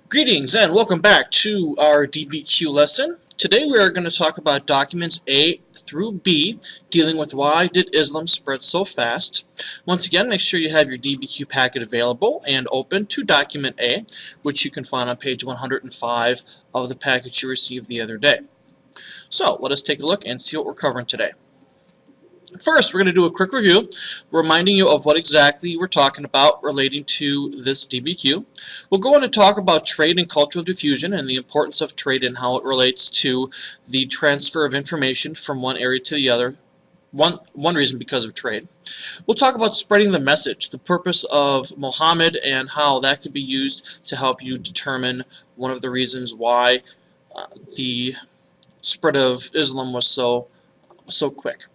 Greetings and welcome back to our DBQ lesson. Today we are going to talk about documents A through B, dealing with why did Islam spread so fast. Once again, make sure you have your DBQ packet available and open to document A, which you can find on page 105 of the packet you received the other day. So let us take a look and see what we're covering today. First, we're going to do a quick review, reminding you of what exactly we're talking about relating to this DBQ. We'll go on to talk about trade and cultural diffusion and the importance of trade and how it relates to the transfer of information from one area to the other. One reason because of trade. We'll talk about spreading the message, the purpose of Muhammad, and how that could be used to help you determine one of the reasons why the spread of Islam was so quick.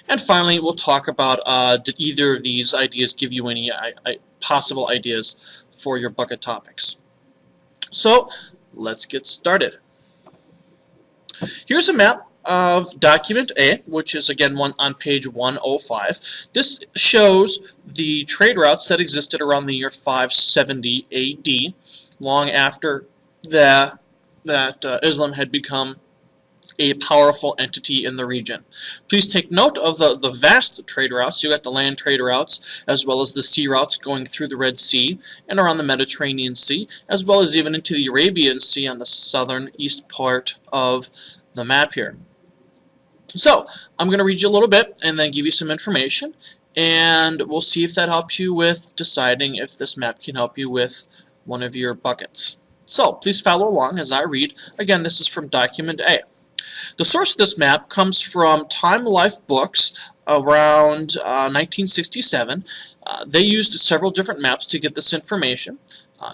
And finally, we'll talk about did either of these ideas give you any possible ideas for your bucket topics. So let's get started. Here's a map of document A, which is again on page 105. This shows the trade routes that existed around the year 570 AD, long after that Islam had become a powerful entity in the region. Please take note of the vast trade routes. You got the land trade routes as well as the sea routes going through the Red Sea and around the Mediterranean Sea, as well as even into the Arabian Sea on the southern east part of the map here. So I'm going to read you a little bit and then give you some information, and we'll see if that helps you with deciding if this map can help you with one of your buckets. So please follow along as I read. Again, this is from document A. The source of this map comes from Time Life books around 1967. They used several different maps to get this information,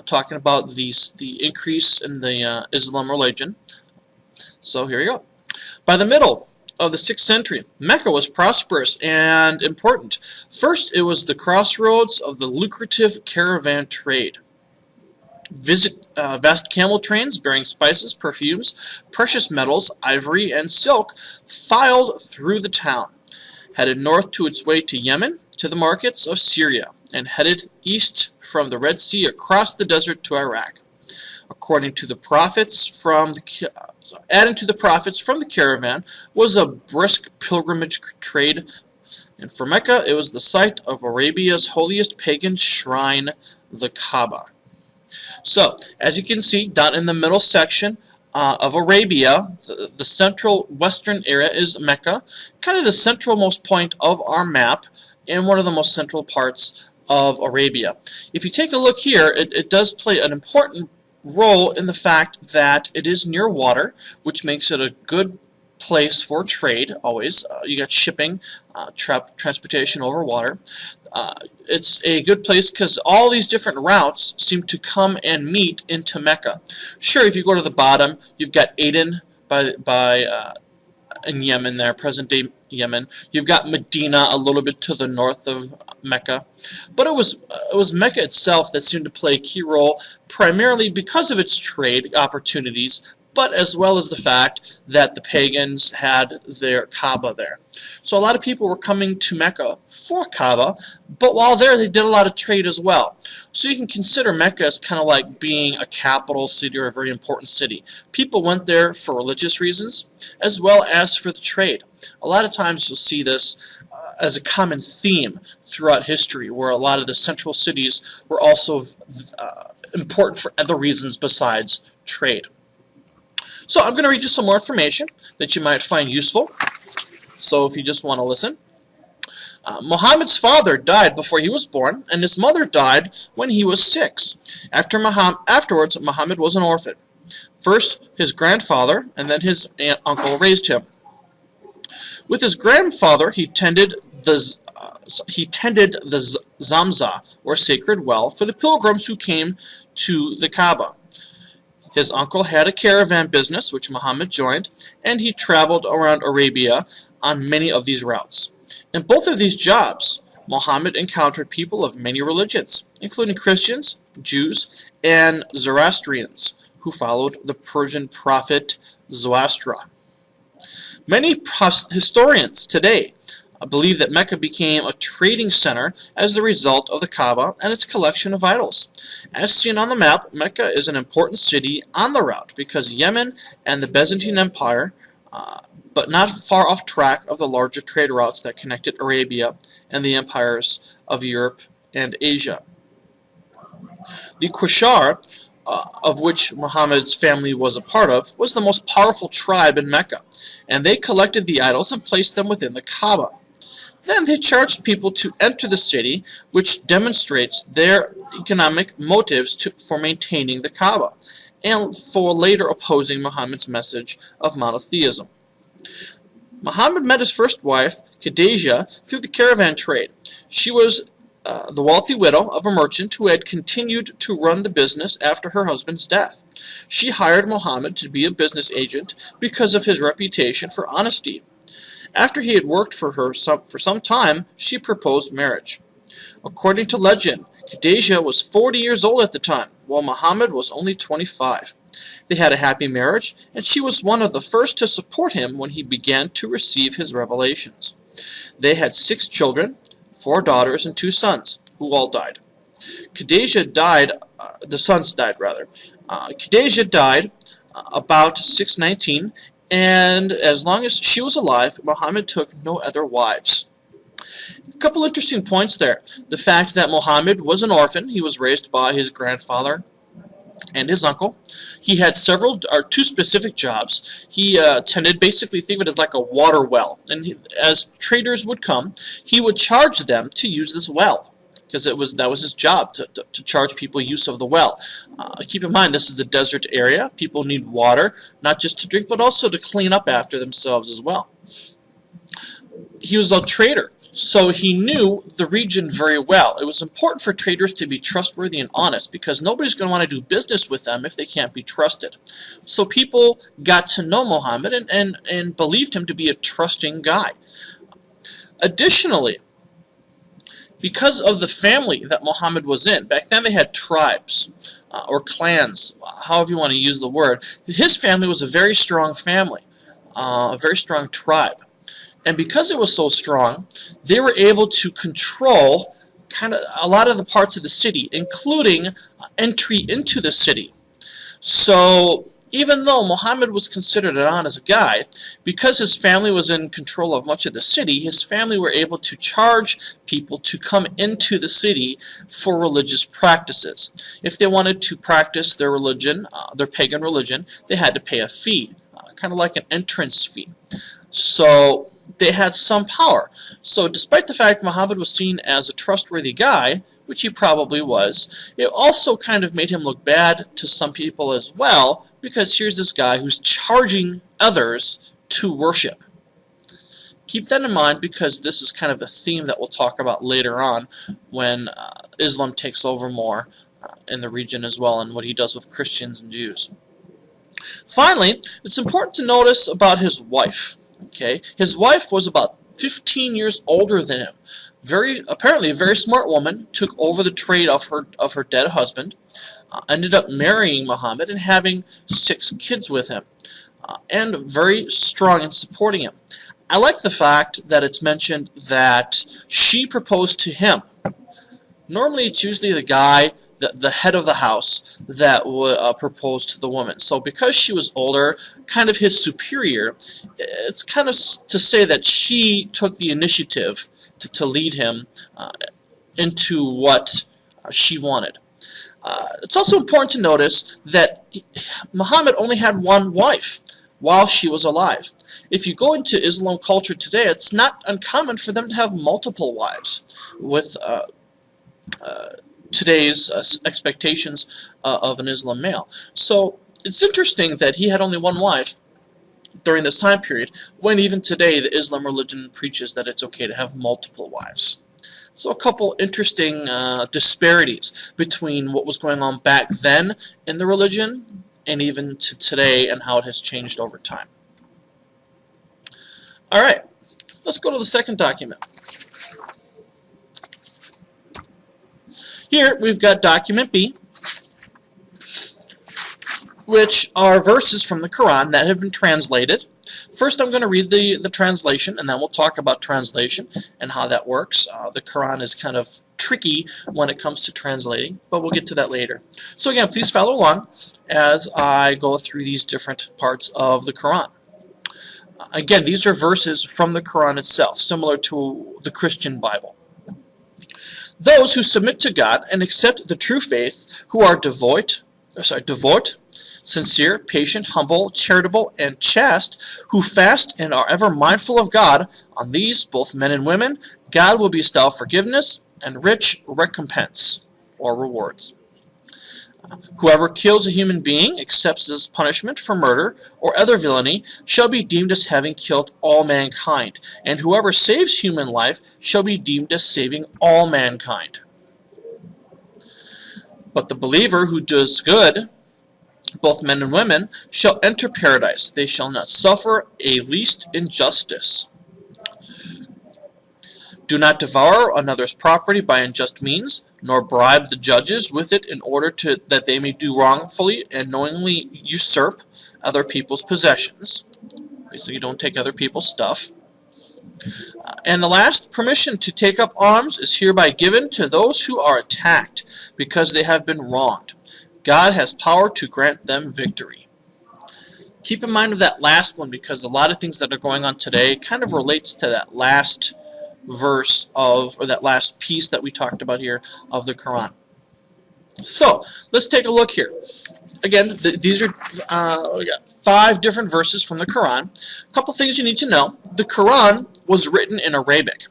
talking about the increase in the Islam religion. So here you go. By the middle of the 6th century, Mecca was prosperous and important. First, it was the crossroads of the lucrative caravan trade. Vast camel trains bearing spices, perfumes, precious metals, ivory, and silk filed through the town, headed north to its way to Yemen, to the markets of Syria, and headed east from the Red Sea across the desert to Iraq. Adding to the profits from the caravan was a brisk pilgrimage trade, and for Mecca it was the site of Arabia's holiest pagan shrine, the Kaaba. So, as you can see, down in the middle section of Arabia, the central western area is Mecca, kind of the centralmost point of our map, and one of the most central parts of Arabia. If you take a look here, it does play an important role in the fact that it is near water, which makes it a good place for trade, always. You got shipping, transportation over water. It's a good place because all these different routes seem to come and meet into Mecca. Sure, if you go to the bottom, you've got Aden in Yemen there, present-day Yemen. You've got Medina a little bit to the north of Mecca. But it was Mecca itself that seemed to play a key role, primarily because of its trade opportunities, but as well as the fact that the pagans had their Kaaba there. So a lot of people were coming to Mecca for Kaaba, but while there they did a lot of trade as well. So you can consider Mecca as kind of like being a capital city or a very important city. People went there for religious reasons as well as for the trade. A lot of times you'll see this as a common theme throughout history, where a lot of the central cities were also important for other reasons besides trade. So I'm going to read you some more information that you might find useful. So if you just want to listen. Muhammad's father died before he was born, and his mother died when he was 6. Afterwards, Muhammad was an orphan. First, his grandfather and then his uncle raised him. With his grandfather, he tended the Zamza, or sacred well, for the pilgrims who came to the Kaaba. His uncle had a caravan business, which Muhammad joined, and he traveled around Arabia on many of these routes. In both of these jobs, Muhammad encountered people of many religions, including Christians, Jews, and Zoroastrians, who followed the Persian prophet Zoroaster. Many historians today believed that Mecca became a trading center as the result of the Kaaba and its collection of idols. As seen on the map, Mecca is an important city on the route because Yemen and the Byzantine Empire, but not far off track of the larger trade routes that connected Arabia and the empires of Europe and Asia. The Qushar, of which Muhammad's family was a part of, was the most powerful tribe in Mecca, and they collected the idols and placed them within the Kaaba. Then they charged people to enter the city, which demonstrates their economic motives for maintaining the Kaaba, and for later opposing Muhammad's message of monotheism. Muhammad met his first wife, Khadijah, through the caravan trade. She was the wealthy widow of a merchant who had continued to run the business after her husband's death. She hired Muhammad to be a business agent because of his reputation for honesty. After he had worked for her for some time, she proposed marriage. According to legend, Khadijah was 40 years old at the time, while Muhammad was only 25. They had a happy marriage, and she was one of the first to support him when he began to receive his revelations. They had 6 children, 4 daughters and 2 sons, who all died. The sons died rather. Khadijah died about 619, and as long as she was alive, Muhammad took no other wives. A couple interesting points there. The fact that Muhammad was an orphan. He was raised by his grandfather and his uncle. He had 2 specific jobs. He tended, basically think of it as like a water well, and as traders would come, he would charge them to use this well, because that was his job, to charge people use of the well. Keep in mind, this is a desert area. People need water, not just to drink, but also to clean up after themselves as well. He was a trader, so he knew the region very well. It was important for traders to be trustworthy and honest, because nobody's going to want to do business with them if they can't be trusted. So people got to know Muhammad and believed him to be a trusting guy. Additionally, because of the family that Muhammad was in, back then they had tribes or clans, however you want to use the word. His family was a very strong family, a very strong tribe. And because it was so strong, they were able to control kind of a lot of the parts of the city, including entry into the city. So even though Muhammad was considered an honest guy, because his family was in control of much of the city, his family were able to charge people to come into the city for religious practices. If they wanted to practice their religion, their pagan religion, they had to pay a fee, kind of like an entrance fee. So they had some power. So despite the fact Muhammad was seen as a trustworthy guy, which he probably was, it also kind of made him look bad to some people as well, because here's this guy who's charging others to worship. Keep that in mind, because this is kind of a theme that we'll talk about later on when Islam takes over more in the region as well, and what he does with Christians and Jews. Finally, it's important to notice about his wife. Okay, his wife was about 15 years older than him. Apparently a very smart woman, took over the trade of her dead husband, ended up marrying Muhammad and having 6 kids with him, and very strong in supporting him. I like the fact that it's mentioned that she proposed to him. Normally it's usually the guy, the head of the house, that would propose to the woman. So because she was older, kind of his superior, it's kind of to say that she took the initiative to lead him into what she wanted. It's also important to notice that Muhammad only had one wife while she was alive. If you go into Islam culture today, it's not uncommon for them to have multiple wives with today's expectations of an Islam male. So it's interesting that he had only one wife during this time period, when even today the Islam religion preaches that it's okay to have multiple wives. So a couple interesting disparities between what was going on back then in the religion and even to today, and how it has changed over time. Alright, let's go to the second document. Here we've got document B, which are verses from the Quran that have been translated First, I'm going to read the translation, and then we'll talk about translation and how that works. The Quran is kind of tricky when it comes to translating, but we'll get to that later. So again, please follow along as I go through these different parts of the Quran. Again, these are verses from the Quran itself, similar to the Christian Bible. Those who submit to God and accept the true faith, who are devout, sincere, patient, humble, charitable, and chaste, who fast and are ever mindful of God, on these, both men and women, God will bestow forgiveness and rich recompense or rewards. Whoever kills a human being, accepts as punishment for murder or other villainy, shall be deemed as having killed all mankind, and whoever saves human life shall be deemed as saving all mankind. But the believer who does good, both men and women, shall enter paradise. They shall not suffer a least injustice. Do not devour another's property by unjust means, nor bribe the judges with it in order that they may do wrongfully and knowingly usurp other people's possessions. Basically, don't take other people's stuff. And the last, permission to take up arms is hereby given to those who are attacked because they have been wronged. God has power to grant them victory. Keep in mind of that last one, because a lot of things that are going on today kind of relates to that last verse or that last piece that we talked about here of the Quran. So let's take a look here. Again, these are we got 5 different verses from the Quran. A couple things you need to know. The Quran was written in Arabic,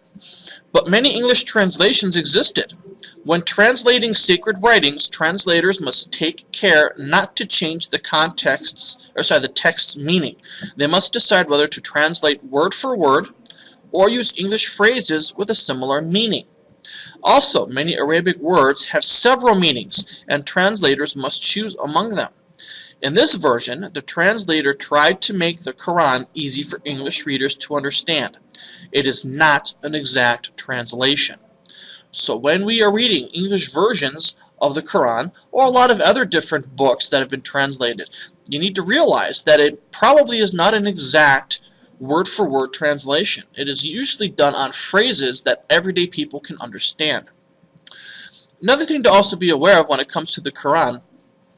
but many English translations existed. When translating sacred writings, translators must take care not to change the the text's meaning. They must decide whether to translate word for word or use English phrases with a similar meaning. Also, many Arabic words have several meanings, and translators must choose among them. In this version, the translator tried to make the Quran easy for English readers to understand. It is not an exact translation. So when we are reading English versions of the Quran, or a lot of other different books that have been translated, you need to realize that it probably is not an exact word-for-word translation. It is usually done on phrases that everyday people can understand. Another thing to also be aware of when it comes to the Quran,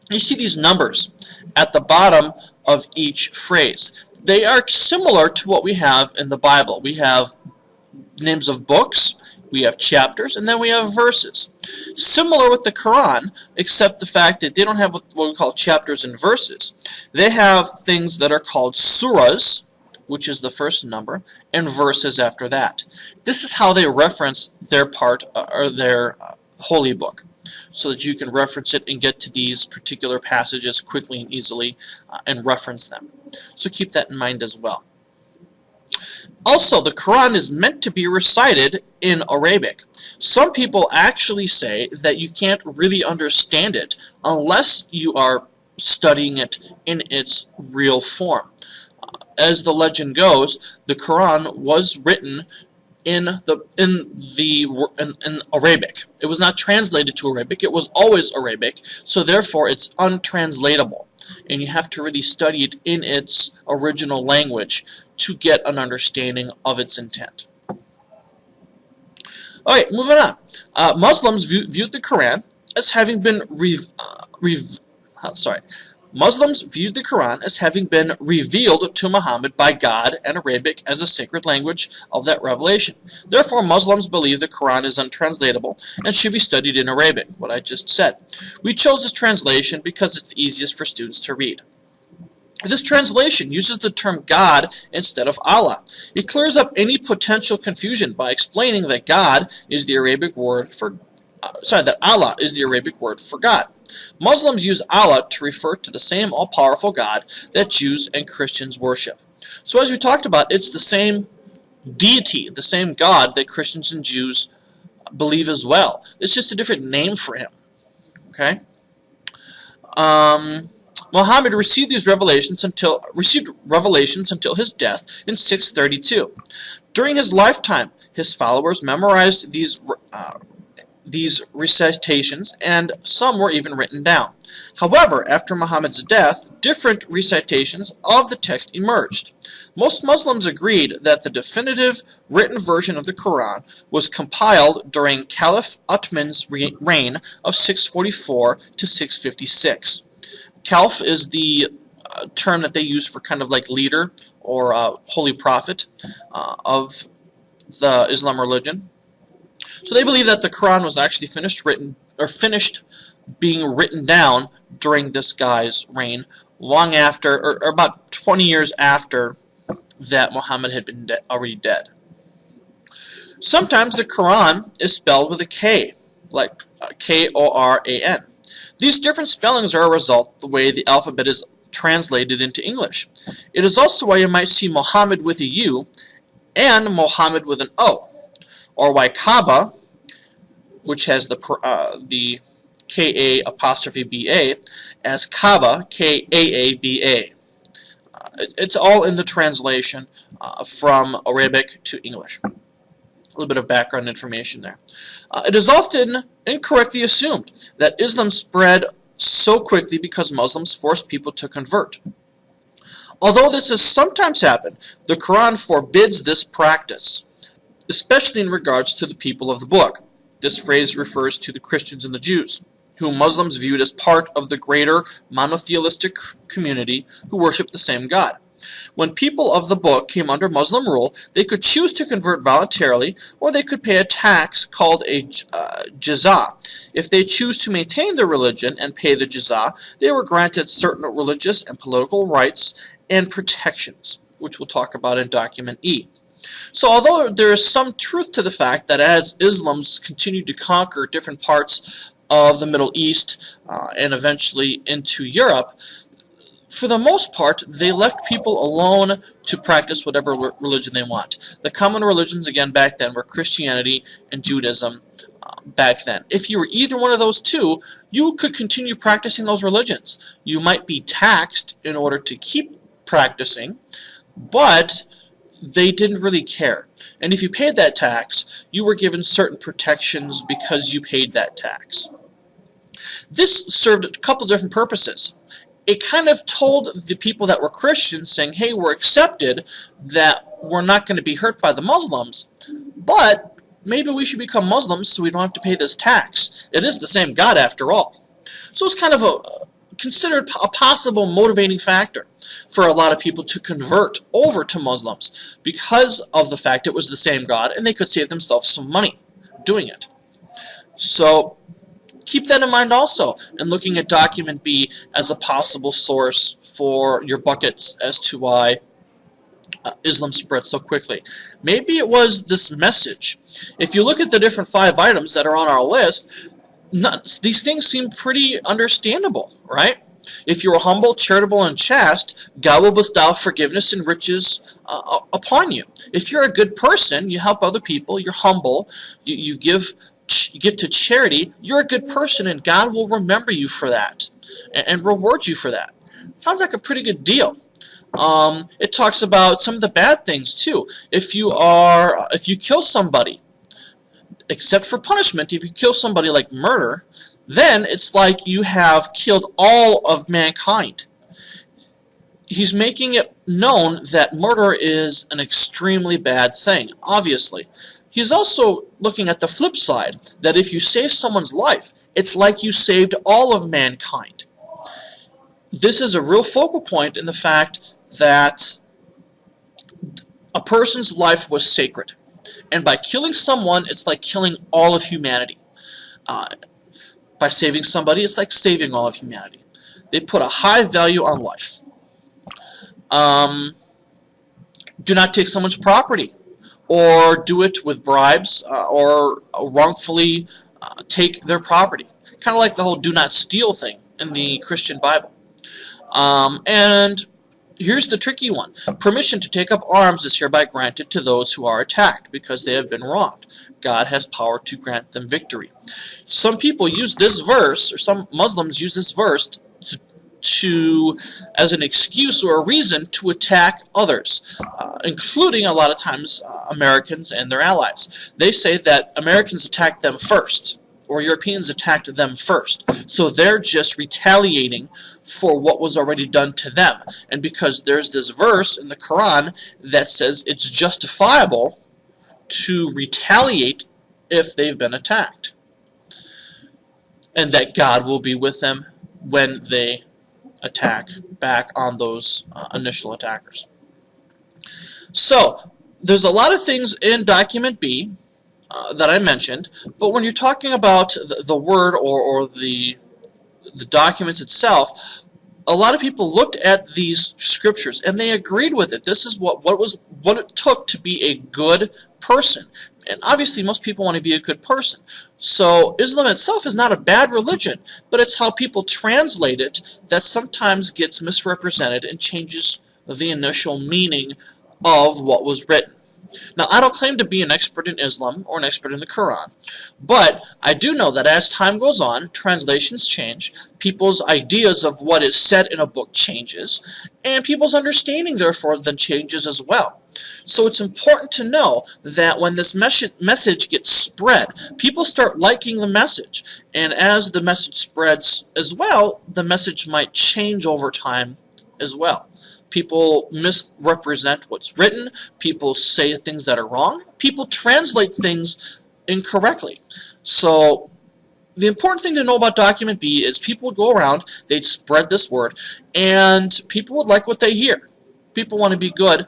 you see these numbers at the bottom of each phrase. They are similar to what we have in the Bible. We have names of books, we have chapters, and then we have verses. Similar with the Quran, except the fact that they don't have what we call chapters and verses. They have things that are called surahs, which is the first number, and verses after that. This is how they reference their part, or their holy book, so that you can reference it and get to these particular passages quickly and easily and reference them. So keep that in mind as well. Also, the Quran is meant to be recited in Arabic. Some people actually say that you can't really understand it unless you are studying it in its real form. As the legend goes, the Quran was written in Arabic. It was not translated to Arabic. It was always Arabic, so therefore it's untranslatable, and you have to really study it in its original language to get an understanding of its intent. Alright, moving on. Muslims viewed the Quran as having been Muslims viewed the Quran as having been revealed to Muhammad by God, and Arabic as a sacred language of that revelation. Therefore, Muslims believe the Quran is untranslatable and should be studied in Arabic, what I just said. We chose this translation because it's the easiest for students to read. This translation uses the term God instead of Allah. It clears up any potential confusion by explaining that God is the Arabic word for that Allah is the Arabic word for God. Muslims use Allah to refer to the same all-powerful God that Jews and Christians worship. So as we talked about, it's the same deity, the same God that Christians and Jews believe as well. It's just a different name for him. Okay? Muhammad received revelations until his death in 632. During his lifetime, his followers memorized these these recitations, and some were even written down. However, after Muhammad's death, different recitations of the text emerged. Most Muslims agreed that the definitive written version of the Quran was compiled during Caliph Uthman's reign of 644 to 656. Caliph is the term that they use for kind of like leader or holy prophet of the Islam religion. So they believe that the Quran was actually finished being written down during this guy's reign, long after, or about 20 years after that Muhammad had been already dead. Sometimes the Quran is spelled with a K, like K-O-R-A-N. These different spellings are a result of the way the alphabet is translated into English. It is also why you might see Muhammad with a U and Muhammad with an O, or why Kaaba, which has the K-A apostrophe B-A, as Kaaba, K-A-A-B-A. It's all in the translation from Arabic to English. A little bit of background information there. It is often incorrectly assumed that Islam spread so quickly because Muslims forced people to convert. Although this has sometimes happened, the Quran forbids this practice, especially in regards to the people of the book. This phrase refers to the Christians and the Jews, whom Muslims viewed as part of the greater monotheistic community who worship the same God. When people of the book came under Muslim rule, they could choose to convert voluntarily, or they could pay a tax called a jaza. If they choose to maintain their religion and pay the jaza, they were granted certain religious and political rights and protections, which we'll talk about in document E. So although there is some truth to the fact that as Islam's continued to conquer different parts of the Middle East and eventually into Europe, for the most part, they left people alone to practice whatever religion they want. The common religions, again, back then were Christianity and Judaism back then. If you were either one of those two, you could continue practicing those religions. You might be taxed in order to keep practicing, but they didn't really care. And if you paid that tax, you were given certain protections because you paid that tax. This served a couple different purposes. It kind of told the people that were Christians, saying, hey, we're accepted, that we're not going to be hurt by the Muslims, but maybe we should become Muslims so we don't have to pay this tax. It is the same God after all. So it's kind of considered a possible motivating factor for a lot of people to convert over to Muslims because of the fact it was the same God and they could save themselves some money doing it. So keep that in mind also, and looking at document B as a possible source for your buckets as to why Islam spread so quickly. Maybe it was this message. If you look at the different 5 items that are on our list, these things seem pretty understandable, right? If you are humble, charitable, and chaste, God will bestow forgiveness and riches upon you. If you're a good person, you help other people, you're humble, you give to charity, you're a good person and God will remember you for that and reward you for that. Sounds like a pretty good deal. It talks about some of the bad things too. If you kill somebody, except for punishment, if you kill somebody like murder, then it's like you have killed all of mankind. He's making it known that murder is an extremely bad thing, obviously. He's also looking at the flip side, that if you save someone's life, it's like you saved all of mankind. This is a real focal point in the fact that a person's life was sacred. And by killing someone, it's like killing all of humanity. By saving somebody, it's like saving all of humanity. They put a high value on life. Do not take someone's property, or do it with bribes, or wrongfully take their property. Kind of like the whole do not steal thing in the Christian Bible. And here's the tricky one. Permission to take up arms is hereby granted to those who are attacked because they have been wronged. God has power to grant them victory. Some people use this verse, or some Muslims use this verse as an excuse or a reason to attack others, including a lot of times Americans and their allies. They say that Americans attacked them first, or Europeans attacked them first. So they're just retaliating for what was already done to them. And because there's this verse in the Quran that says it's justifiable to retaliate if they've been attacked, and that God will be with them when they attack back on those initial attackers. So there's a lot of things in document B that I mentioned, but when you're talking about the word or the documents itself, a lot of people looked at these scriptures and they agreed with it. This is what it took to be a good person. And obviously most people want to be a good person. So Islam itself is not a bad religion, but it's how people translate it that sometimes gets misrepresented and changes the initial meaning of what was written. Now, I don't claim to be an expert in Islam or an expert in the Quran, but I do know that as time goes on, translations change, people's ideas of what is said in a book changes, and people's understanding, therefore, then changes as well. So it's important to know that when this message gets spread, people start liking the message, and as the message spreads as well, the message might change over time as well. People misrepresent what's written. People say things that are wrong. People translate things incorrectly. So the important thing to know about document B is people would go around, they'd spread this word, and people would like what they hear. People want to be good,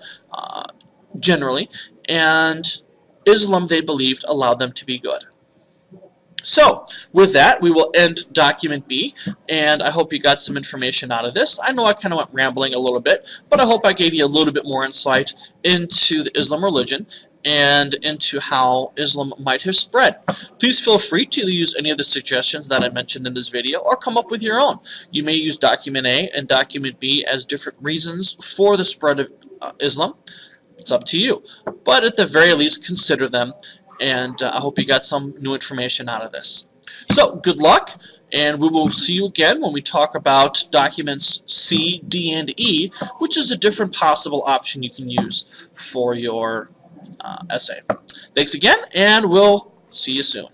generally, and Islam, they believed, allowed them to be good. So, with that, we will end document B, and I hope you got some information out of this. I know I kind of went rambling a little bit, but I hope I gave you a little bit more insight into the Islam religion and into how Islam might have spread. Please feel free to use any of the suggestions that I mentioned in this video or come up with your own. You may use document A and document B as different reasons for the spread of Islam. It's up to you. But at the very least, consider them. And I hope you got some new information out of this. So, good luck, and we will see you again when we talk about documents C, D, and E, which is a different possible option you can use for your essay. Thanks again, and we'll see you soon.